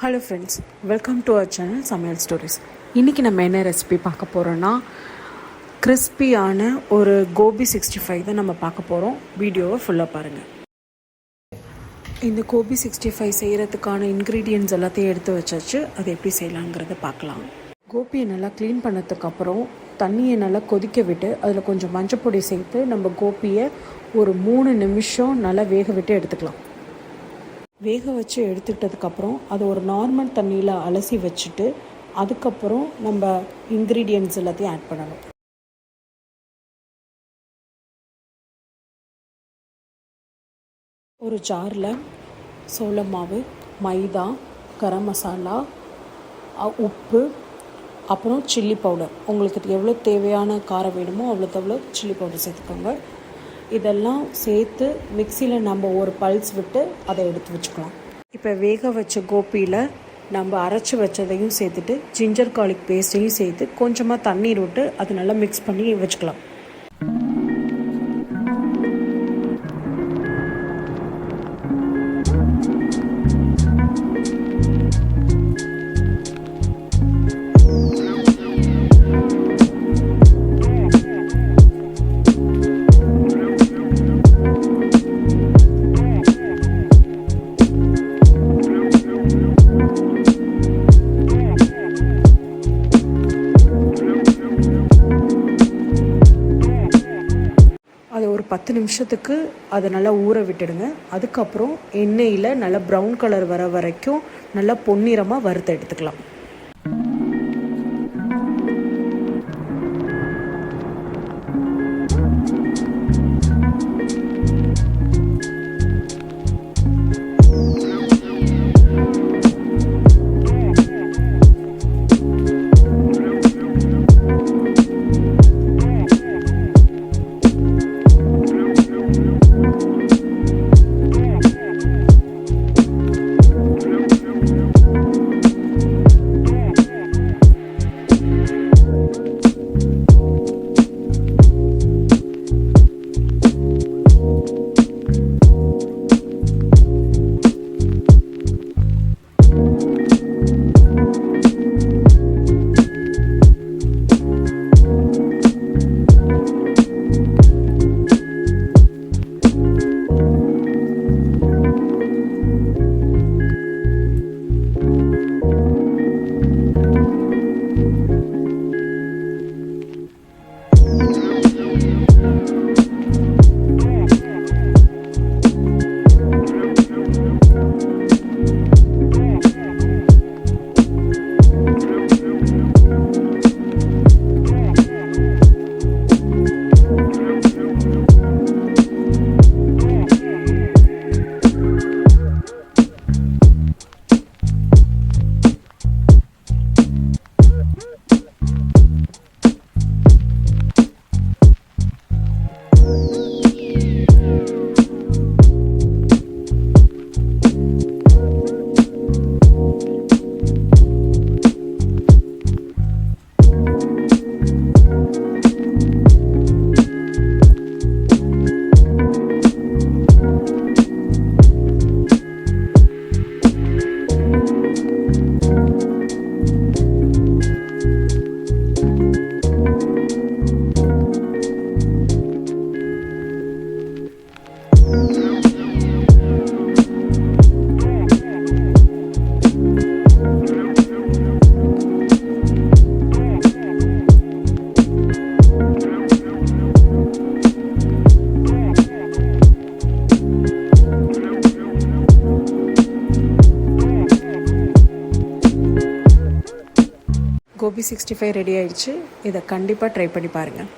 Hello friends, welcome to our channel Samayal stories. இன்றைக்கி நம்ம என்ன ரெசிபி பார்க்க போகிறோன்னா, கிறிஸ்பியான ஒரு கோபி 65 தான் நம்ம பார்க்க போகிறோம். வீடியோவை ஃபுல்லாக பாருங்கள். இந்த கோபி 65 செய்கிறதுக்கான இன்க்ரீடியன்ட்ஸ் எல்லாத்தையும் எடுத்து வச்சாச்சு. அதை எப்படி செய்யலாங்கிறத பார்க்கலாம். கோபியை நல்லா க்ளீன் பண்ணதுக்கப்புறம் தண்ணியை நல்லா கொதிக்க விட்டு அதில் கொஞ்சம் மஞ்சள் பொடி சேர்த்து நம்ம கோபியை ஒரு 3 நிமிஷம் நல்லா வேக விட்டு எடுத்துக்கலாம். வேக வச்சு எடுத்துக்கிட்டதுக்கப்புறம் அதை ஒரு நார்மல் தண்ணியில் அலசி வச்சுட்டு அதுக்கப்புறம் நம்ம இன்க்ரீடியன்ட்ஸ் எல்லாத்தையும் ஆட் பண்ணணும். ஒரு ஜாரில் சோள மாவு, மைதா, கரம் மசாலா, உப்பு, அப்புறம் சில்லி பவுடர், உங்களுக்கு எவ்வளோ தேவையான காரம் வேணுமோ அவ்வளோ சில்லி பவுடர் சேர்த்துக்கோங்க. இதெல்லாம் சேர்த்து மிக்சியில் நம்ம ஒரு பல்ஸ் விட்டு அதை எடுத்து வச்சுக்கலாம். இப்போ வேக வச்ச கோபியில் நம்ம அரைச்சி வச்சதையும் சேர்த்துட்டு ஜிஞ்சர் கார்லிக் பேஸ்ட்டையும் சேர்த்து கொஞ்சமாக தண்ணீர் விட்டு அது நல்லா மிக்ஸ் பண்ணி வச்சுக்கலாம். அதை ஒரு 10 நிமிஷத்துக்கு அதை நல்லா ஊற விட்டுடுங்க. அதுக்கப்புறம் எண்ணெயில் நல்லா ப்ரௌன் கலர் வர வரைக்கும் நல்லா பொன்னிறமாக வறுத்து எடுத்துக்கலாம். கோபி 65 ரெடி ஆயிடுச்சு. இதை கண்டிப்பாக ட்ரை பண்ணி பாருங்கள்.